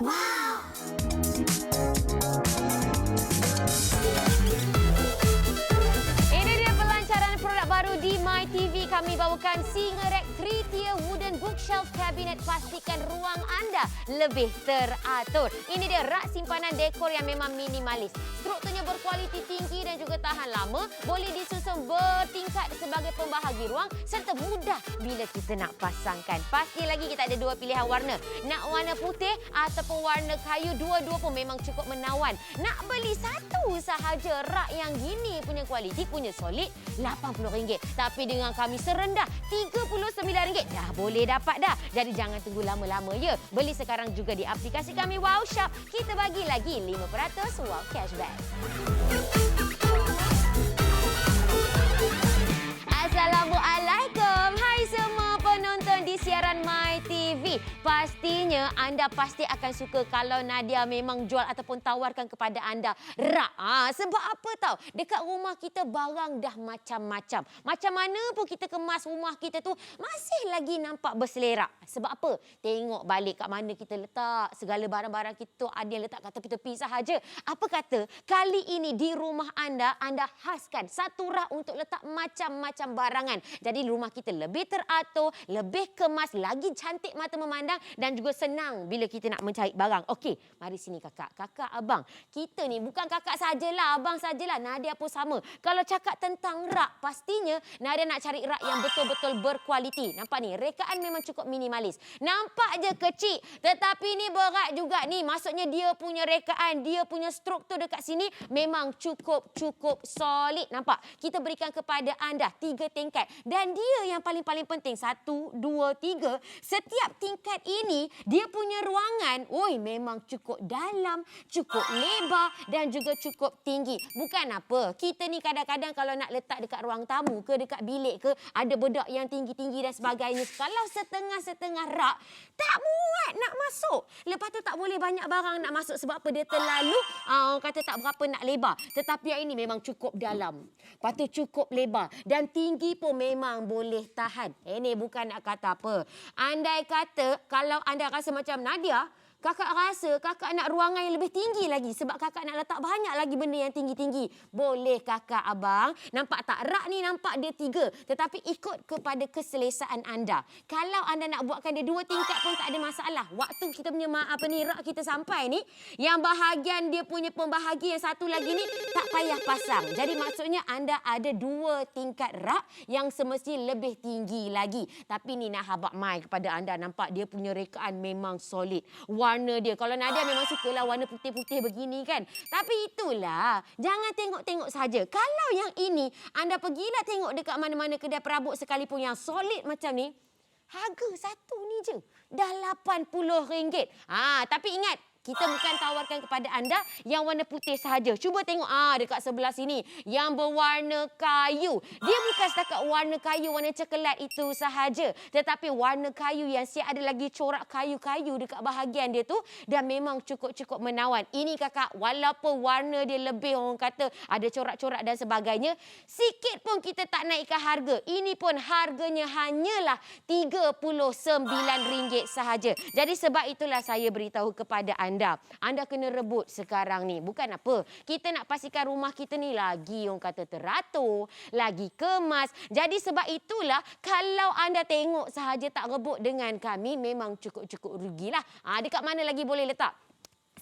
Ini dia pelancaran produk baru di MyTV. Kami bawakan Singerek 3-tier wooden bookshelf cabinet. Pastikan ruang anda lebih teratur. Ini dia rak simpanan dekor yang memang minimalis. Strukturnya berkualiti tinggi dan juga tahan lama. Boleh disusun bertingkat sebagai pembahagi ruang serta mudah bila kita nak pasangkan. Pasti lagi kita ada dua pilihan warna. Nak warna putih ataupun warna kayu, dua-dua pun memang cukup menawan. Nak beli satu sahaja rak yang gini punya kualiti, punya solid, RM80. Tapi dengan kami serendah RM39 dah boleh dapat dah. Jadi jangan tunggu lama-lama ya. Beli sekarang juga di aplikasi kami Wow Shop. Kita bagi lagi 5% wow cashback. Assalamualaikum. Hai semua penonton di siaran MyTV. Pastinya anda pasti akan suka kalau Nadia memang jual ataupun tawarkan kepada anda rak. Sebab apa tahu? Dekat rumah kita barang dah macam-macam. Macam mana pun kita kemas rumah kita tu masih lagi nampak berselerak. Sebab apa? Tengok balik kat mana kita letak. Segala barang-barang kita ada yang letak kat tepi-tepi sahaja. Apa kata? Kali ini di rumah anda khaskan satu rak untuk letak macam-macam barangan. Jadi rumah kita lebih teratur, lebih kemas, lagi cantik mata memandang dan juga senang bila kita nak mencari barang. Okey, mari sini kakak. Kakak, abang. Kita ni bukan kakak sajalah, abang sajalah. Nadia pun sama. Kalau cakap tentang rak, pastinya Nadia nak cari rak yang betul-betul berkualiti. Nampak ni, rekaan memang cukup minimalis. Nampak je kecil, tetapi ni berat juga ni. Maksudnya dia punya rekaan, dia punya struktur dekat sini memang cukup solid. Nampak? Kita berikan kepada anda 3 tingkat. Dan dia yang paling-paling penting, 1, 2, 3. Setiap tingkat ini, dia punya ruangan, memang cukup dalam, cukup lebar dan juga cukup tinggi. Bukan apa, kita ni kadang-kadang kalau nak letak dekat ruang tamu ke, dekat bilik ke, ada bedak yang tinggi-tinggi dan sebagainya. Kalau setengah-setengah rak, tak muat nak masuk. Lepas tu tak boleh banyak barang nak masuk. Sebab apa? Dia terlalu, orang kata tak berapa nak lebar. Tetapi yang ini memang cukup dalam. Lepas tu cukup lebar. Dan tinggi pun memang boleh tahan. Ini bukan nak kata apa. Andai kata kalau anda rasa macam Nadia, kakak rasa kakak nak ruangan yang lebih tinggi lagi sebab kakak nak letak banyak lagi benda yang tinggi-tinggi. Boleh kakak, abang. Nampak tak? Rak ni nampak dia 3. Tetapi ikut kepada keselesaan anda. Kalau anda nak buatkan dia 2 tingkat pun tak ada masalah. Waktu kita punya rak kita sampai ni, yang bahagian dia punya pembahagi yang satu lagi ni tak payah pasang. Jadi maksudnya anda ada 2 tingkat rak yang semestinya lebih tinggi lagi. Tapi ni nak habaq mai kepada anda. Nampak dia punya rekaan memang solid. Warna dia. Kalau Nadia memang sukalah warna putih-putih begini kan. Tapi itulah. Jangan tengok-tengok saja. Kalau yang ini, anda pergilah tengok dekat mana-mana kedai perabot sekalipun yang solid macam ni. Harga satu ni je. Dah RM80. Tapi ingat, kita bukan tawarkan kepada anda yang warna putih sahaja. Cuba tengok dekat sebelah sini yang berwarna kayu. Dia bukan setakat warna kayu, warna coklat itu sahaja. Tetapi warna kayu yang siap ada lagi corak kayu-kayu dekat bahagian dia tu dan memang cukup-cukup menawan. Ini kakak, walaupun warna dia lebih orang kata ada corak-corak dan sebagainya, sikit pun kita tak naikkan harga. Ini pun harganya hanyalah RM39 sahaja. Jadi sebab itulah saya beritahu kepada anda kena rebut sekarang ni. Bukan apa. Kita nak pastikan rumah kita ni lagi orang kata teratur, lagi kemas. Jadi sebab itulah kalau anda tengok sahaja tak rebut dengan kami, memang cukup-cukup rugilah. Dekat mana lagi boleh letak?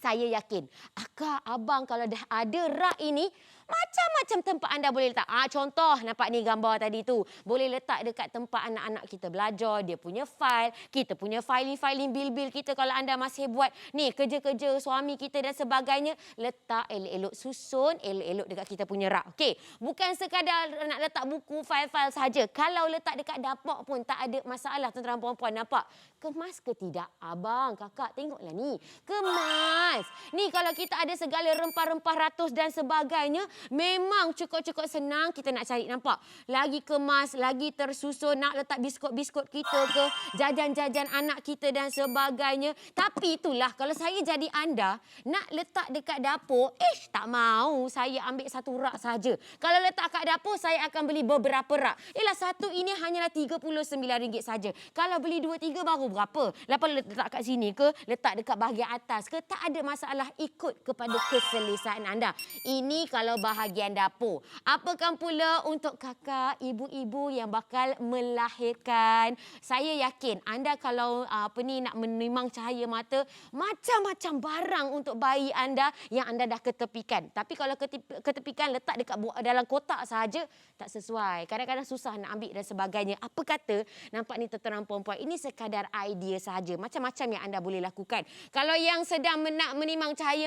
Saya yakin, akak, abang kalau dah ada rak ini, macam-macam tempat anda boleh letak. Contoh, nampak ni gambar tadi tu. Boleh letak dekat tempat anak-anak kita belajar. Dia punya file. Kita punya filing bil-bil kita kalau anda masih buat ni kerja-kerja suami kita dan sebagainya. Letak elok-elok, susun elok-elok dekat kita punya rak. Okey, bukan sekadar nak letak buku, file-file saja. Kalau letak dekat dapur pun tak ada masalah, tuan-tuan perempuan. Nampak? Kemas ke tidak? Abang, kakak, tengoklah ni. Kemas. Ni kalau kita ada segala rempah-rempah ratus dan sebagainya, Memang cukup-cukup senang kita nak cari, nampak? Lagi kemas, lagi tersusun, nak letak biskut-biskut kita ke, jajan-jajan anak kita dan sebagainya. Tapi itulah, kalau saya jadi anda, nak letak dekat dapur, tak mau saya ambil satu rak saja. Kalau letak kat dapur, saya akan beli beberapa rak. Satu ini hanyalah RM39 saja. Kalau beli 2-3 baru berapa? Lepas letak kat sini ke, letak dekat bahagian atas ke, tak ada masalah, ikut kepada keselesaan anda. Ini kalau bahagian dapur. Apakan pula untuk kakak, ibu-ibu yang bakal melahirkan. Saya yakin anda kalau nak menimang cahaya mata, macam-macam barang untuk bayi anda yang anda dah ketepikan. Tapi kalau ketepikan letak dekat dalam kotak saja, tak sesuai. Kadang-kadang susah nak ambil dan sebagainya. Apa kata, nampak ni tuan-tuan puan-puan, ini sekadar idea sahaja. Macam-macam yang anda boleh lakukan. Kalau yang sedang nak menimang cahaya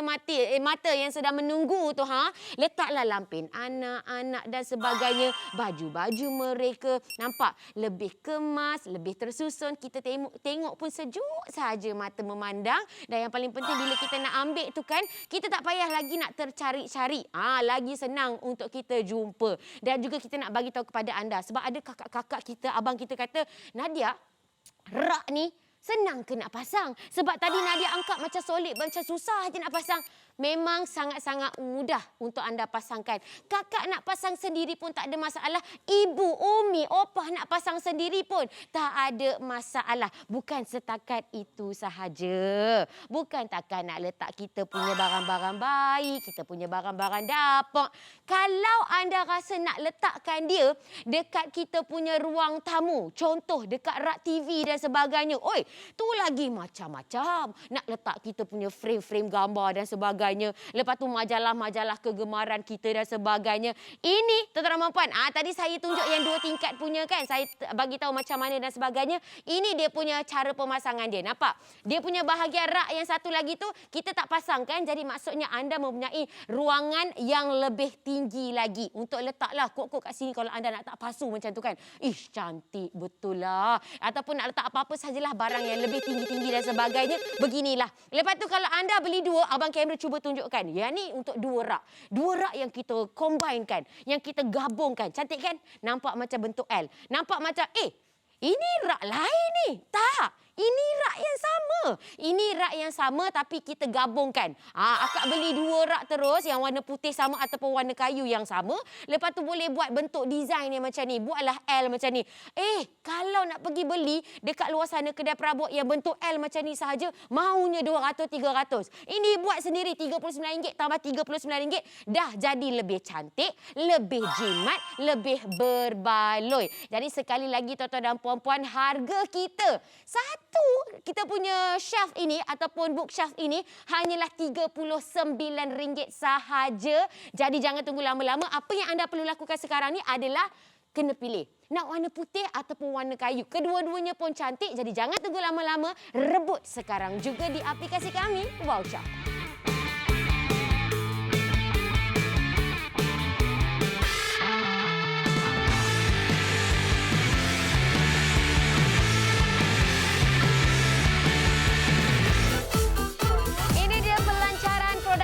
mata yang sedang menunggu tu, letaklah lampin anak-anak dan sebagainya. Baju-baju mereka, nampak? Lebih kemas, lebih tersusun. Kita tengok pun sejuk saja mata memandang. Dan yang paling penting bila kita nak ambil tu kan, kita tak payah lagi nak tercari-cari. Lagi senang untuk kita jumpa. Dan juga kita nak bagi tahu kepada anda. Sebab ada kakak-kakak kita, abang kita kata, Nadia, rak ni senang ke nak pasang? Sebab tadi Nadia angkat macam solid, macam susah je nak pasang. Memang sangat-sangat mudah untuk anda pasangkan. Kakak nak pasang sendiri pun tak ada masalah. Ibu, umi, opah nak pasang sendiri pun tak ada masalah. Bukan setakat itu sahaja. Bukan takkan nak letak kita punya barang-barang bayi, kita punya barang-barang dapur. Kalau anda rasa nak letakkan dia dekat kita punya ruang tamu, contoh dekat rak TV dan sebagainya, tu lagi macam-macam. Nak letak kita punya frame-frame gambar dan sebagainya. Lepas tu majalah-majalah kegemaran kita dan sebagainya. Ini, tuan-tuan dan puan, tadi saya tunjuk yang 2 tingkat punya kan. Saya bagi tahu macam mana dan sebagainya. Ini dia punya cara pemasangan dia. Nampak? Dia punya bahagian rak yang satu lagi tu, kita tak pasang kan. Jadi maksudnya anda mempunyai ruangan yang lebih tinggi lagi. Untuk letaklah kok-kok kat sini kalau anda nak tak pasu macam tu kan. Cantik betul lah. Ataupun nak letak apa-apa sajalah barang yang lebih tinggi-tinggi dan sebagainya. Beginilah. Lepas tu kalau anda beli 2, abang kamera cuba tunjukkan. Yang ni untuk 2 rak. 2 rak yang kita combinekan. Yang kita gabungkan. Cantik kan? Nampak macam bentuk L. Nampak macam, ini rak lain ni. Tak. Ini rak yang sama. Ini rak yang sama tapi kita gabungkan. Akak beli 2 rak terus yang warna putih sama ataupun warna kayu yang sama. Lepas tu boleh buat bentuk design yang macam ni. Buatlah L macam ni. Kalau nak pergi beli dekat luar sana kedai perabot yang bentuk L macam ni sahaja, maunya 200-300. Ini buat sendiri RM39 tambah RM39. Dah jadi lebih cantik, lebih jimat, lebih berbaloi. Jadi sekali lagi tuan-tuan dan puan-puan, harga kita kita punya shelf ini ataupun bookshelf ini hanyalah RM39 sahaja. Jadi jangan tunggu lama-lama. Apa yang anda perlu lakukan sekarang ni adalah kena pilih. Nak warna putih ataupun warna kayu. Kedua-duanya pun cantik. Jadi jangan tunggu lama-lama. Rebut sekarang juga di aplikasi kami, Wow Shop.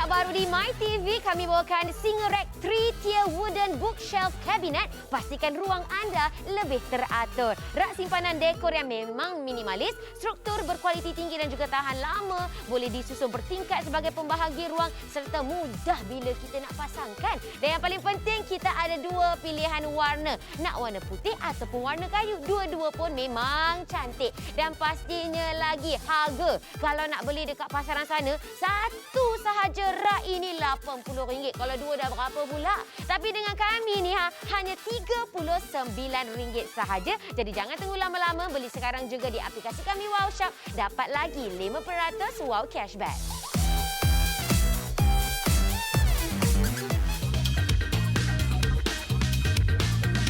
Baru di MyTV, kami bawakan Singerek 3-tier wooden bookshelf cabinet. Pastikan ruang anda lebih teratur. Rak simpanan dekor yang memang minimalis, struktur berkualiti tinggi dan juga tahan lama. Boleh disusun bertingkat sebagai pembahagi ruang serta mudah bila kita nak pasangkan. Dan yang paling penting, kita ada 2 pilihan warna. Nak warna putih ataupun warna kayu. Dua-dua pun memang cantik. Dan pastinya lagi harga. Kalau nak beli dekat pasaran sana, satu sahaja rak ini RM80. Kalau 2 dah berapa pula? Tapi dengan kami ni hanya RM39 sahaja. Jadi jangan tunggu lama-lama, beli sekarang juga di aplikasi kami Wow Shop. Dapat lagi 5% wow cashback.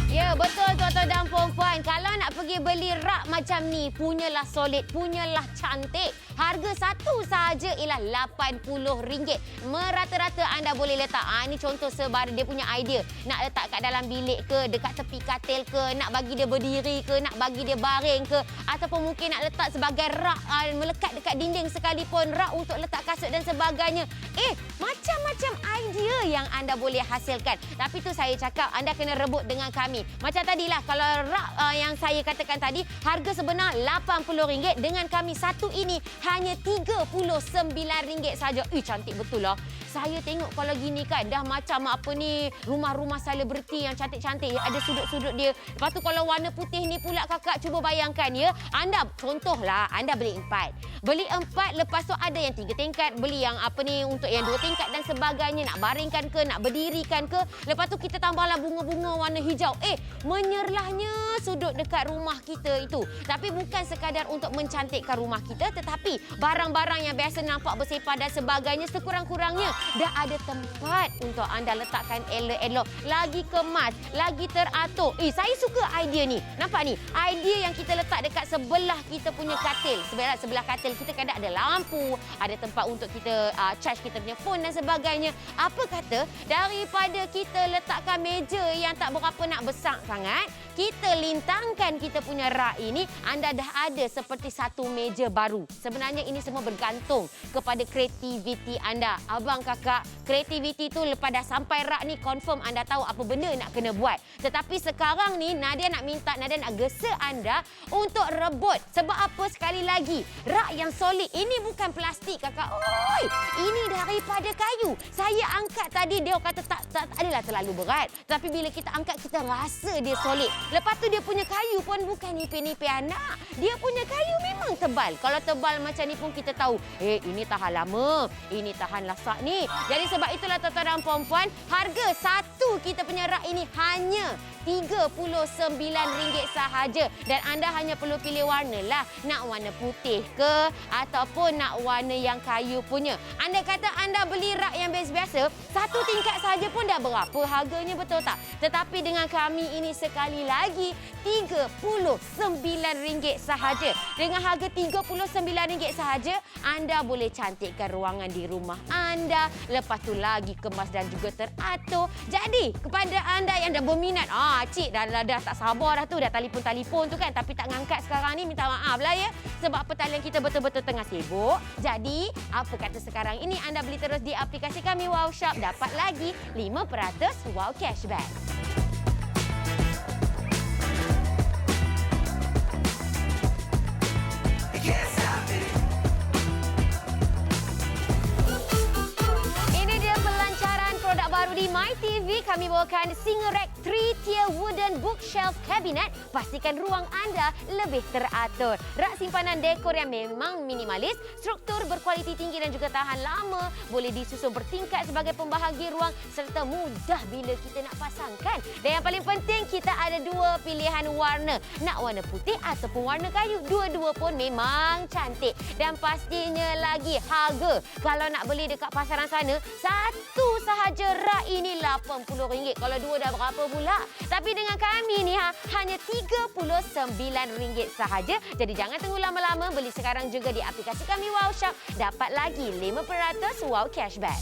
Ya, betul tuan-tuan dan puan-puan. Kalau nak nak pergi beli rak macam ni, punyalah solid, punyalah cantik. Harga satu sahaja ialah RM80. Merata-rata anda boleh letak. Ini contoh sebarang dia punya idea. Nak letak kat dalam bilik ke, dekat tepi katil ke, nak bagi dia berdiri ke, nak bagi dia baring ke, ataupun mungkin nak letak sebagai rak melekat dekat dinding sekalipun, rak untuk letak kasut dan sebagainya. Macam-macam idea yang anda boleh hasilkan. Tapi tu saya cakap anda kena rebut dengan kami. Macam tadilah, kalau rak yang saya katakan tadi, harga sebenar RM80. Dengan kami satu ini hanya RM39 saja. Cantik betul lah. Saya tengok kalau gini kan, dah macam apa ni, rumah-rumah selebriti yang cantik-cantik. Ada sudut-sudut dia. Lepas tu kalau warna putih ni pula kakak, cuba bayangkan ya. Anda, contohlah, anda beli 4. Beli 4, lepas tu ada yang 3 tingkat. Beli yang apa ni, untuk yang 2 tingkat dan sebagainya. Nak baringkan ke, nak berdirikan ke. Lepas tu kita tambahlah bunga-bunga warna hijau. Menyerlahnya sudut dekat rumah kita itu. Tapi bukan sekadar untuk mencantikkan rumah kita, tetapi barang-barang yang biasa nampak bersepah dan sebagainya, sekurang-kurangnya dah ada tempat untuk anda letakkan elok-elok. Lagi kemas, lagi teratur. Saya suka idea ni. Nampak ni? Idea yang kita letak dekat sebelah kita punya katil. Sebelah katil kita kadang ada lampu, ada tempat untuk kita charge kita punya phone dan sebagainya. Apa kata daripada kita letakkan meja yang tak berapa nak besar sangat, kita lintangkan kita punya rak ini, anda dah ada seperti satu meja baru. Sebenarnya ini semua bergantung kepada kreativiti anda. Abang kakak, kreativiti tu lepas dah sampai rak ni, confirm anda tahu apa benda nak kena buat. Tetapi sekarang ni Nadia nak gesa anda untuk rebut. Sebab apa? Sekali lagi, rak yang solid ini bukan plastik kakak. Ini daripada kayu. Saya angkat tadi, dia kata tak adalah terlalu berat. Tapi bila kita angkat, kita rasa dia solid. Lepas tu dia punya kayu pun bukan nipis-nipis anak. Dia punya kayu memang tebal. Kalau tebal macam ni pun kita tahu, ini tahan lama, ini tahan lasak ni. Jadi sebab itulah tuan-tuan dan puan-puan, harga satu kita punya rak ini hanya RM39 sahaja. Dan anda hanya perlu pilih warna lah. Nak warna putih ke ataupun nak warna yang kayu punya. Anda kata anda beli rak yang biasa-biasa, satu tingkat sahaja pun dah berapa harganya, betul tak? Tetapi dengan kami ini sekali lagi RM39 sahaja. Dengan harga RM39 sahaja, anda boleh cantikkan ruangan di rumah anda. Lepas tu lagi kemas dan juga teratur. Jadi kepada anda yang dah berminat, cik dah tak sabar dah tu, dah telefon tu kan, tapi tak ngangkat sekarang ni, minta maaf lah ya. Sebab pertalian kita betul-betul tengah sibuk. Jadi apa kata sekarang ini anda beli terus di aplikasi kami Wow Shop, dapat lagi 5% wow cashback. Baru di MyTV, kami bawakan Singerek 3-tier wooden bookshelf cabinet. Pastikan ruang anda lebih teratur. Rak simpanan dekor yang memang minimalis, struktur berkualiti tinggi dan juga tahan lama. Boleh disusun bertingkat sebagai pembahagi ruang serta mudah bila kita nak pasangkan. Dan yang paling penting, kita ada 2 pilihan warna. Nak warna putih ataupun warna kayu. Dua-dua pun memang cantik. Dan pastinya lagi harga. Kalau nak beli dekat pasaran sana, satu sahaja rak ini RM80. Kalau 2 dah berapa pula? Tapi dengan kami ni hanya RM39 sahaja. Jadi jangan tunggu lama-lama, beli sekarang juga di aplikasi kami Wow Shop. Dapat lagi 5% wow cashback.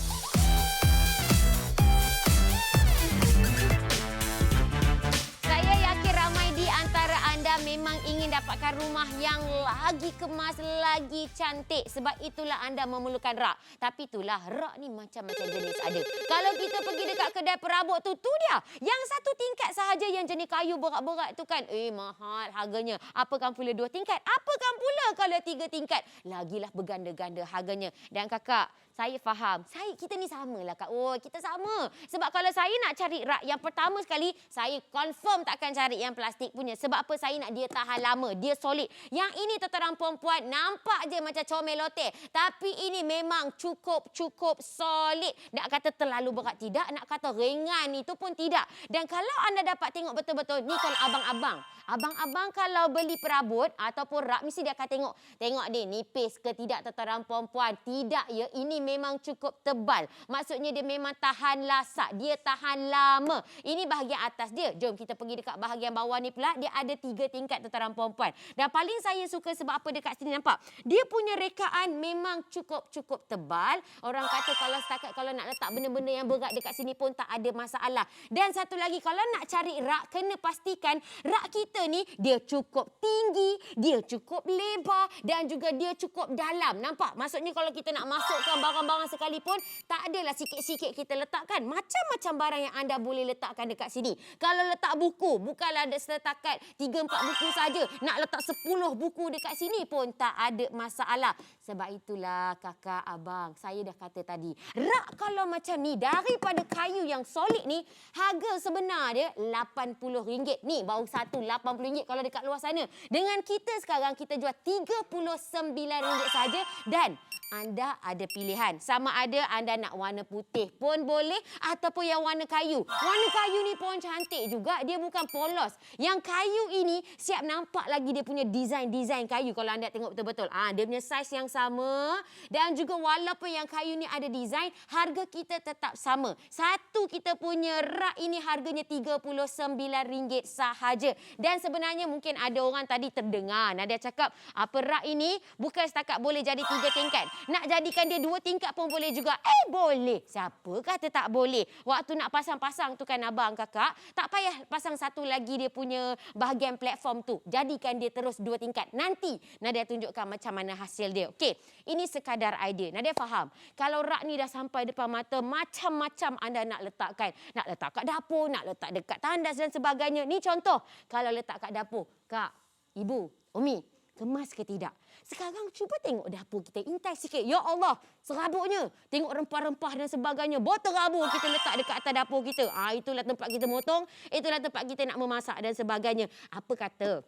Saya yakin ramai di antara anda memang ingin dapatkan rumah yang lagi kemas, lagi cantik. Sebab itulah anda memerlukan rak. Tapi itulah, rak ni macam-macam jenis ada. Kalau kita pergi dekat kedai perabot tu dia. Yang satu tingkat sahaja yang jenis kayu berat-berat tu kan. Mahal harganya. Apakan pula 2 tingkat? Apakan pula kalau 3 tingkat? Lagilah berganda-ganda harganya. Dan kakak, saya faham. Kita ni sama lah kak. Kita sama. Sebab kalau saya nak cari rak yang pertama sekali, saya confirm takkan cari yang plastik punya. Sebab apa? Saya nak dia tahan lama. lama. Dia solid. Yang ini tuan-tuan perempuan nampak je macam comel loteh. Tapi ini memang cukup solid. Nak kata terlalu berat tidak, nak kata ringan itu pun tidak. Dan kalau anda dapat tengok betul-betul, ni kalau abang-abang. Abang-abang kalau beli perabot ataupun rak, mesti dia akan tengok dia nipis ke tidak tuan-tuan perempuan. Tidak ya, ini memang cukup tebal. Maksudnya dia memang tahan lasak, dia tahan lama. Ini bahagian atas dia. Jom kita pergi dekat bahagian bawah ni pula. Dia ada 3 tingkat tuan-tuan perempuan. Dan paling saya suka sebab apa dekat sini nampak. Dia punya rekaan memang cukup tebal. Orang kata kalau setakat kalau nak letak benda-benda yang berat dekat sini pun tak ada masalah. Dan satu lagi, kalau nak cari rak, kena pastikan rak kita ni dia cukup tinggi, dia cukup lebar dan juga dia cukup dalam. Nampak? Maksudnya kalau kita nak masukkan barang-barang sekalipun, tak adalah sikit-sikit kita letakkan. Macam-macam barang yang anda boleh letakkan dekat sini. Kalau letak buku, bukanlah ada setakat 3-4 buku saja. Nak letak 10 buku dekat sini pun tak ada masalah. Sebab itulah kakak, abang, saya dah kata tadi, rak kalau macam ni daripada kayu yang solid ni, harga sebenar dia RM80. Ni baru satu RM80 kalau dekat luar sana. Dengan kita sekarang kita jual RM39 saja dan anda ada pilihan. Sama ada anda nak warna putih pun boleh ataupun yang warna kayu. Warna kayu ni pun cantik juga. Dia bukan polos. Yang kayu ini siap nampak lagi dia punya design kayu kalau anda tengok betul-betul. Dia punya saiz yang sama dan juga walaupun yang kayu ni ada design, harga kita tetap sama. Satu kita punya rak ini harganya RM39 sahaja. Dan sebenarnya mungkin ada orang tadi terdengar Nadia cakap, apa rak ini bukan setakat boleh jadi 3 tingkat. Nak jadikan dia 2 tingkat pun boleh juga. Boleh. Siapa kata tak boleh? Waktu nak pasang-pasang tu kan abang kakak, tak payah pasang satu lagi dia punya bahagian platform tu. Jadikan dia terus 2 tingkat. Nanti Nadia tunjukkan macam mana hasil dia. Okey, ini sekadar idea. Nadia faham. Kalau rak ni dah sampai depan mata, macam-macam anda nak letakkan. Nak letak kat dapur, nak letak dekat tandas dan sebagainya. Ni contoh. Kalau letak kat dapur, Kak, Ibu, Umi, kemas ke tidak? Sekarang cuba tengok dapur kita. Intai sikit. Ya Allah, serabutnya. Tengok rempah-rempah dan sebagainya. Botol rabur kita letak dekat atas dapur kita. Itulah tempat kita motong. Itulah tempat kita nak memasak dan sebagainya. Apa kata?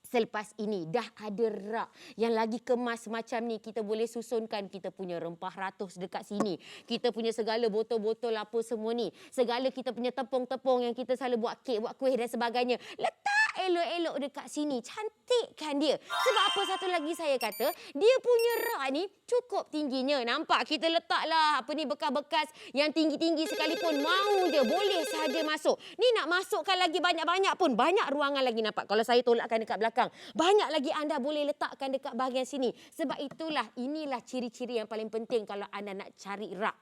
Selepas ini dah ada rak yang lagi kemas macam ni, kita boleh susunkan kita punya rempah ratus dekat sini. Kita punya segala botol-botol apa semua ni. Segala kita punya tepung-tepung yang kita selalu buat kek, buat kuih dan sebagainya. Letak elok-elok dekat sini. Cantikkan dia. Sebab apa satu lagi saya kata, dia punya rak ni cukup tingginya. Nampak? Kita letaklah apa ni bekas-bekas yang tinggi-tinggi sekalipun. Mau je. Boleh sahaja masuk. Ni nak masukkan lagi banyak-banyak pun. Banyak ruangan lagi nampak. Kalau saya tolakkan dekat belakang. Banyak lagi anda boleh letakkan dekat bahagian sini. Sebab inilah ciri-ciri yang paling penting kalau anda nak cari rak.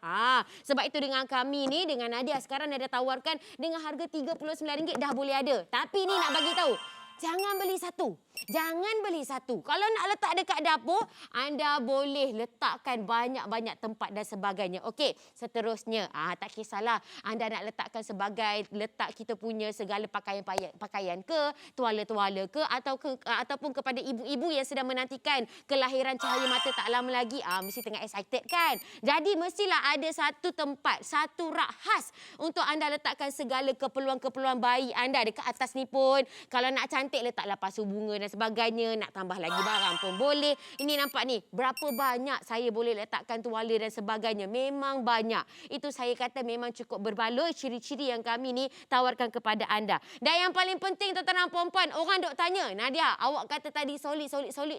Sebab itu dengan kami ni, dengan Nadia sekarang Nadia tawarkan dengan harga RM39 dah boleh ada. Tapi ni nak bagi tahu, jangan beli satu. Jangan beli satu. Kalau nak letak dekat dapur, anda boleh letakkan banyak-banyak tempat dan sebagainya. Okey, seterusnya. Tak kisahlah anda nak letakkan sebagai letak kita punya segala pakaian ke, tuala-tuala ke, ataupun kepada ibu-ibu yang sedang menantikan kelahiran cahaya mata tak lama lagi. Mesti tengah excited kan? Jadi mestilah ada satu tempat, satu rak khas untuk anda letakkan segala keperluan-keperluan bayi anda. Dekat atas ni pun, kalau nak cantik letaklah pasu bunga dan sebagainya. Nak tambah lagi barang pun boleh. Ini nampak ni, berapa banyak saya boleh letakkan tuala dan sebagainya. Memang banyak. Itu saya kata memang cukup berbaloi ciri-ciri yang kami ni tawarkan kepada anda. Dan yang paling penting tuan-tuan dan puan-puan, orang dok tanya, Nadia, awak kata tadi solid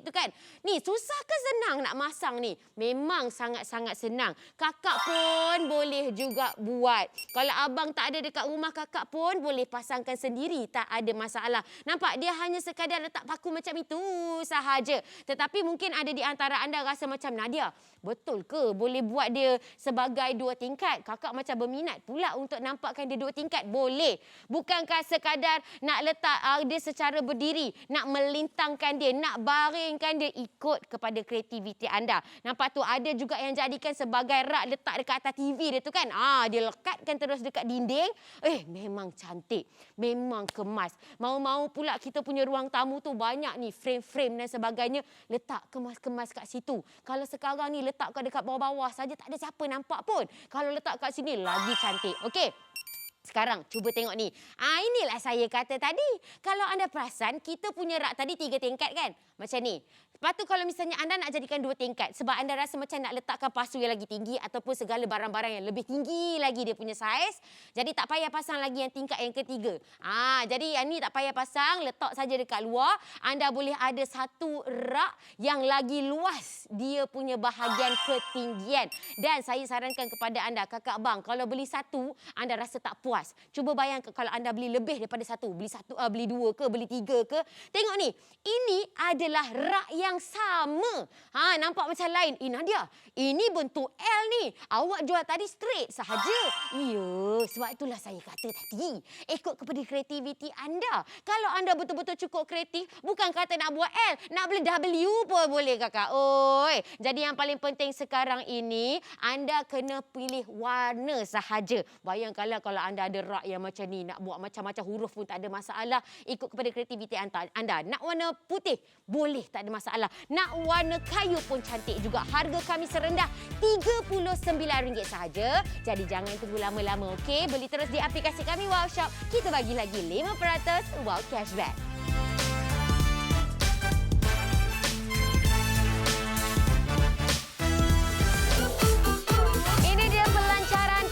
tu kan? Ni susah ke senang nak masang ni? Memang sangat-sangat senang. Kakak pun boleh juga buat. Kalau abang tak ada dekat rumah, kakak pun boleh pasangkan sendiri. Tak ada masalah. Nampak? Dia hanya sekadar letak paku macam itu sahaja. Tetapi mungkin ada di antara anda rasa macam, Nadia, betul ke boleh buat dia sebagai 2 tingkat? Kakak macam berminat pula untuk nampakkan dia 2 tingkat. Boleh. Bukankah sekadar nak letak dia secara berdiri, nak melintangkan dia, nak baringkan dia, ikut kepada kreativiti anda. Nampak tu, ada juga yang jadikan sebagai rak letak dekat atas TV dia tu kan. Dia lekatkan terus dekat dinding. Memang cantik. Memang kemas. Mau-mau pula kita punya ruang tamu tu banyak ni frame-frame dan sebagainya, letak kemas-kemas kat situ. Kalau sekarang ni letak kat dekat bawah-bawah saja tak ada siapa nampak pun. Kalau letak kat sini lagi cantik. Okey. Sekarang cuba tengok ni. Inilah saya kata tadi. Kalau anda perasan, kita punya rak tadi 3 tingkat kan? Macam ni. Lepas tu kalau misalnya anda nak jadikan 2 tingkat sebab anda rasa macam nak letakkan pasu yang lagi tinggi ataupun segala barang-barang yang lebih tinggi lagi dia punya saiz. Jadi tak payah pasang lagi yang tingkat yang ketiga. Jadi yang ni tak payah pasang, letak saja dekat luar. Anda boleh ada satu rak yang lagi luas dia punya bahagian ketinggian. Dan saya sarankan kepada anda, kakak abang, kalau beli satu, anda rasa tak puas. Cuba bayangkan kalau anda beli lebih daripada satu. Beli 2 ke, beli 3 ke. Tengok ni, ini adalah rak yang sama. Nampak macam lain. Nadia, ini bentuk L ni. Awak jual tadi straight sahaja. Ya, sebab itulah saya kata tadi. Ikut kepada kreativiti anda. Kalau anda betul-betul cukup kreatif, bukan kata nak buat L, nak beli W pun boleh kakak. Oi. Jadi yang paling penting sekarang ini, anda kena pilih warna sahaja. Bayangkanlah kalau anda ada rak yang macam ni, nak buat macam-macam huruf pun tak ada masalah. Ikut kepada kreativiti anda. Nak warna putih, boleh, tak ada masalah. Nak warna kayu pun cantik juga. Harga kami serendah RM39 sahaja. Jadi jangan tunggu lama-lama, okey? Beli terus di aplikasi kami Wow Shop. Kita bagi lagi 5% wow cashback.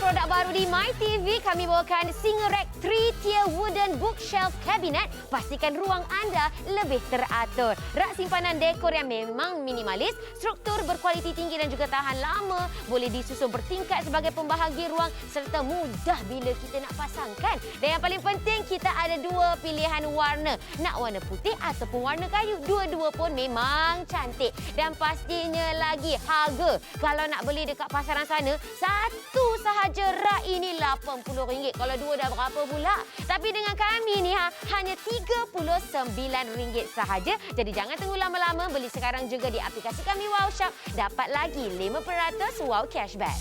Produk baru di MyTV, kami bawakan Singerek 3-tier wooden bookshelf cabinet. Pastikan ruang anda lebih teratur. Rak simpanan dekor yang memang minimalis, struktur berkualiti tinggi dan juga tahan lama. Boleh disusun bertingkat sebagai pembahagi ruang serta mudah bila kita nak pasangkan. Dan yang paling penting, kita ada 2 pilihan warna. Nak warna putih ataupun warna kayu. Dua-dua pun memang cantik. Dan pastinya lagi harga. Kalau nak beli dekat pasaran sana, satu sahaja rak ini RM80. Kalau 2 dah berapa pula? Tapi dengan kami ni hanya RM39 sahaja. Jadi jangan tunggu lama-lama, beli sekarang juga di aplikasi kami Wow Shop. Dapat lagi 5% wow cashback.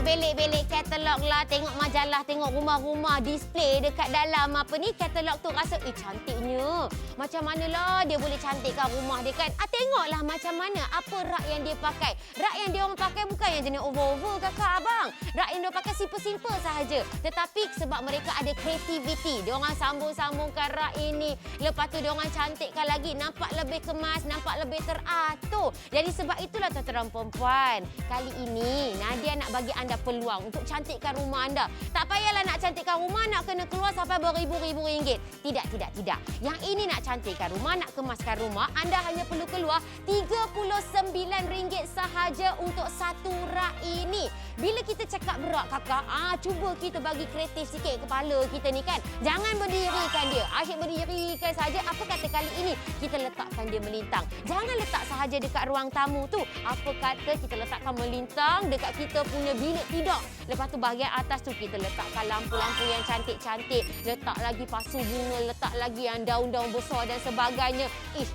Belik-belik katalog lah, tengok majalah, tengok rumah-rumah, display dekat dalam katalog tu rasa cantiknya. Macam manalah dia boleh cantikkan rumah dia kan. Tengoklah macam mana apa rak yang dia pakai. Rak yang dia orang pakai bukan yang jenis over-over kakak abang. Rak yang dia pakai simple-simple sahaja. Tetapi sebab mereka ada kreativiti, dia orang sambung-sambungkan rak ini. Lepas tu dia orang cantikkan lagi, nampak lebih kemas, nampak lebih teratur. Jadi sebab itulah tuan-tuan perempuan, kali ini Nadia nak bagi anda peluang untuk cantikkan rumah anda. Tak payahlah nak cantikkan rumah nak kena keluar sampai beribu-ribu ringgit. Tidak. Yang ini nak cantikkan rumah, nak kemaskan rumah, anda hanya perlu keluar RM39 sahaja untuk satu rak ini. Bila kita cakap berak kakak, cuba kita bagi kreatif sikit kepala kita ni kan. Jangan berdirikan dia. Asyik berdirikan saja. Apa kata kali ini kita letakkan dia melintang. Jangan letak sahaja dekat ruang tamu tu. Apa kata kita letakkan melintang dekat kita punya bilik tidur. Lepas tu bahagian atas tu kita letakkan lampu-lampu yang cantik-cantik. Letak lagi pasu bunga, letak lagi yang daun-daun besar dan sebagainya.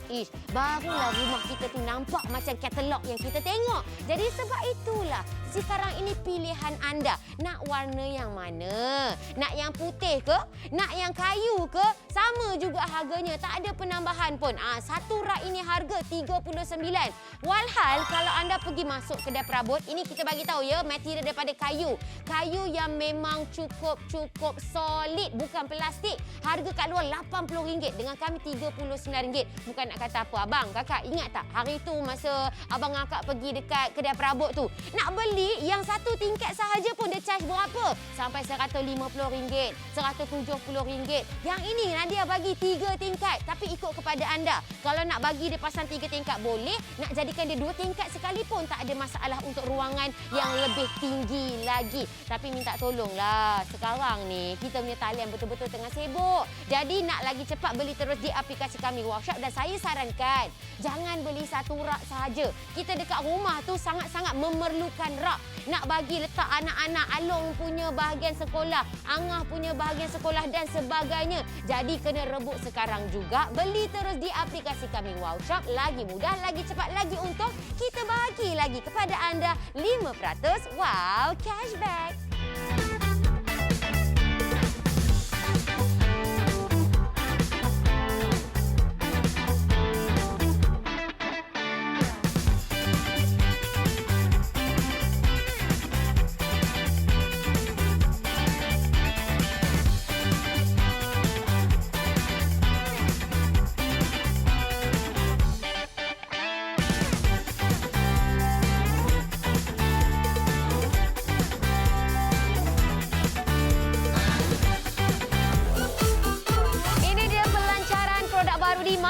Ish. Barulah rumah kita tu nampak macam katalog yang kita tengok. Jadi sebab itulah sekarang ini pilihan anda. Nak warna yang mana? Nak yang putih ke? Nak yang kayu ke? Sama juga harganya. Tak ada penambahan pun. Satu rak ini harga RM39. Walhal kalau anda pergi masuk kedai perabot, ini kita bagi tahu ya, material daripada kayu. Kayu yang memang cukup solid, bukan plastik. Harga kat luar RM80. Dengan kami RM39. Bukan nak kata apa abang, kakak ingat tak hari tu masa abang akak pergi dekat kedai perabot tu, nak beli yang satu tingkat sahaja pun dia charge berapa? Sampai RM150, RM170. Yang ini Nadia bagi 3 tingkat. Tapi ikut kepada anda. Kalau nak bagi dia pasang 3 tingkat boleh, nak jadikan dia 2 tingkat sekalipun tak ada masalah untuk ruangan yang lebih tinggi lagi. Tapi minta tolonglah, sekarang ni kita punya talian betul-betul tengah sibuk. Jadi nak lagi cepat, beli terus di aplikasi kami Wow Shop. Dan saya sarankan, jangan beli satu rak sahaja. Kita dekat rumah tu sangat-sangat memerlukan rak. Nak bagi letak anak-anak, Along punya bahagian sekolah, Angah punya bahagian sekolah dan sebagainya. Jadi kena rebut sekarang juga. Beli terus di aplikasi kami Wow Shop. Lagi mudah, lagi cepat, lagi untung. Kita bagi lagi kepada anda 5% wow cashback.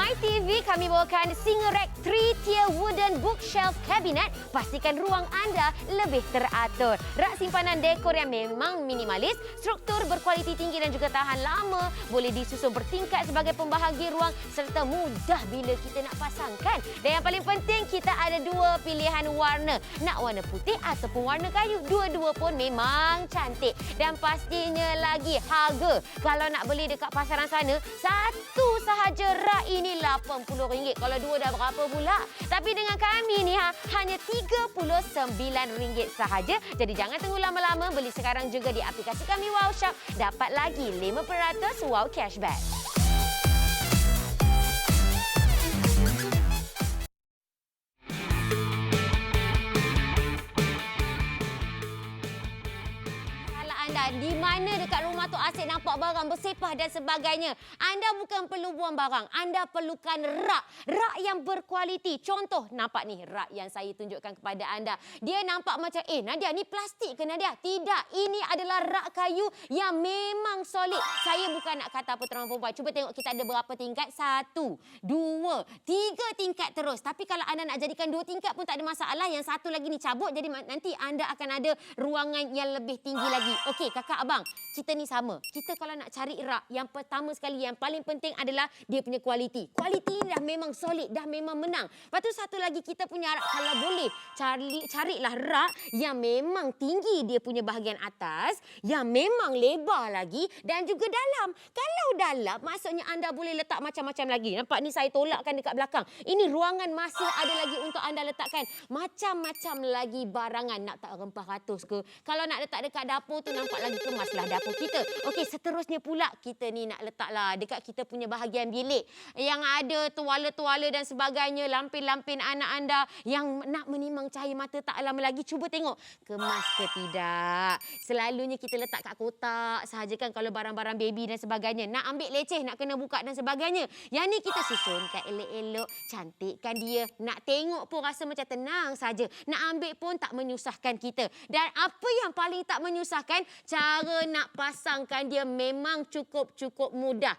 My TV, kami bawakan Singerek 3-tier wooden bookshelf cabinet. Pastikan ruang anda lebih teratur. Rak simpanan dekor yang memang minimalis, struktur berkualiti tinggi dan juga tahan lama. Boleh disusun bertingkat sebagai pembahagi ruang serta mudah bila kita nak pasangkan. Dan yang paling penting, kita ada dua pilihan warna. Nak warna putih ataupun warna kayu. Dua-dua pun memang cantik. Dan pastinya lagi harga. Kalau nak beli dekat pasaran sana, satu sahaja rak ini RM80. Kalau dua dah berapa pula? Tapi dengan kami ni hanya RM39 sahaja. Jadi jangan tunggu lama-lama, beli sekarang juga di aplikasi kami Wow Shop. Dapat lagi 5% wow cashback. Di mana dekat rumah tu asyik nampak barang bersepah dan sebagainya. Anda bukan perlu buang barang. Anda perlukan rak. Rak yang berkualiti. Contoh, nampak ni rak yang saya tunjukkan kepada anda. Dia nampak macam, Nadia, ni plastik ke Nadia? Tidak. Ini adalah rak kayu yang memang solid. Saya bukan nak kata apa teman perempuan. Cuba tengok kita ada berapa tingkat. 1, 2, 3 tingkat terus. Tapi kalau anda nak jadikan 2 tingkat pun tak ada masalah. Yang satu lagi ni cabut. Jadi nanti anda akan ada ruangan yang lebih tinggi lagi. Okey, kakak abang, kita ni sama. Kita kalau nak cari rak, yang pertama sekali, yang paling penting adalah dia punya kualiti. Kualiti ni dah memang solid, dah memang menang. Lepas tu satu lagi kita punya rak, kalau boleh, carilah rak yang memang tinggi dia punya bahagian atas, yang memang lebar lagi dan juga dalam. Kalau dalam, maksudnya anda boleh letak macam-macam lagi. Nampak ni saya tolakkan dekat belakang. Ini ruangan masih ada lagi untuk anda letakkan macam-macam lagi barangan. Nak tak rempah ratus ke? Kalau nak letak dekat dapur tu, nampak lagi kemaslah dapur kita. Okey, seterusnya pula kita ni nak letaklah dekat kita punya bahagian bilik yang ada tuala-tuala dan sebagainya, lampin-lampin anak anda yang nak menimang cahaya mata tak lama lagi. Cuba tengok kemas ke tidak. Selalunya kita letak kat kotak sahaja kan kalau barang-barang baby dan sebagainya. Nak ambil leceh, nak kena buka dan sebagainya. Yang ni kita susunkan elok-elok, cantikkan dia. Nak tengok pun rasa macam tenang saja. Nak ambil pun tak menyusahkan kita. Dan apa yang paling tak menyusahkan, cara nak pasangkan dia memang cukup mudah.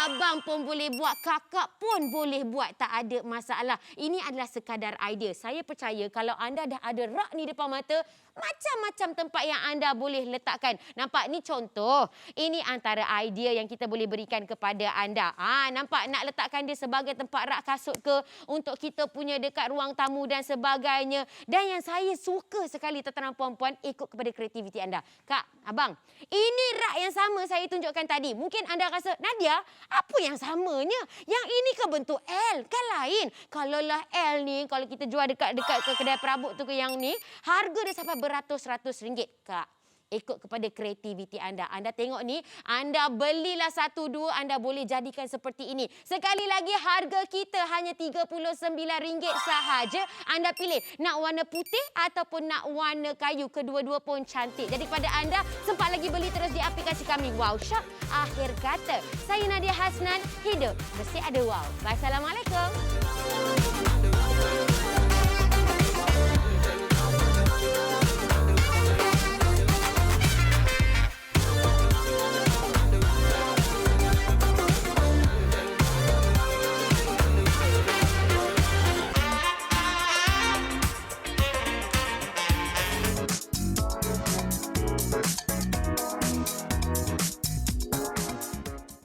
Abang pun boleh buat, kakak pun boleh buat, tak ada masalah. Ini adalah sekadar idea. Saya percaya kalau anda dah ada rak ni depan mata, macam-macam tempat yang anda boleh letakkan. Nampak ni contoh. Ini antara idea yang kita boleh berikan kepada anda. Nampak nak letakkan dia sebagai tempat rak kasut ke, untuk kita punya dekat ruang tamu dan sebagainya. Dan yang saya suka sekali tuan-tuan puan-puan, ikut kepada kreativiti anda. Kak, abang, ini rak yang sama saya tunjukkan tadi. Mungkin anda rasa, Nadia, apa yang samanya? Yang ini ke bentuk L? Kan lain. Kalaulah L ni, kalau kita jual dekat ke kedai perabot tu ke yang ni, harga dia sampai beratus-ratus ringgit. Kak, ikut kepada kreativiti anda. Anda tengok ni, anda belilah 1, 2, anda boleh jadikan seperti ini. Sekali lagi, harga kita hanya RM39 sahaja. Anda pilih nak warna putih ataupun nak warna kayu. Kedua-dua pun cantik. Jadi kepada anda, sempat lagi beli terus di aplikasi kami Wow Shop. Akhir kata, saya Nadia Hasnan, hidup mesti ada wow. Wassalamualaikum.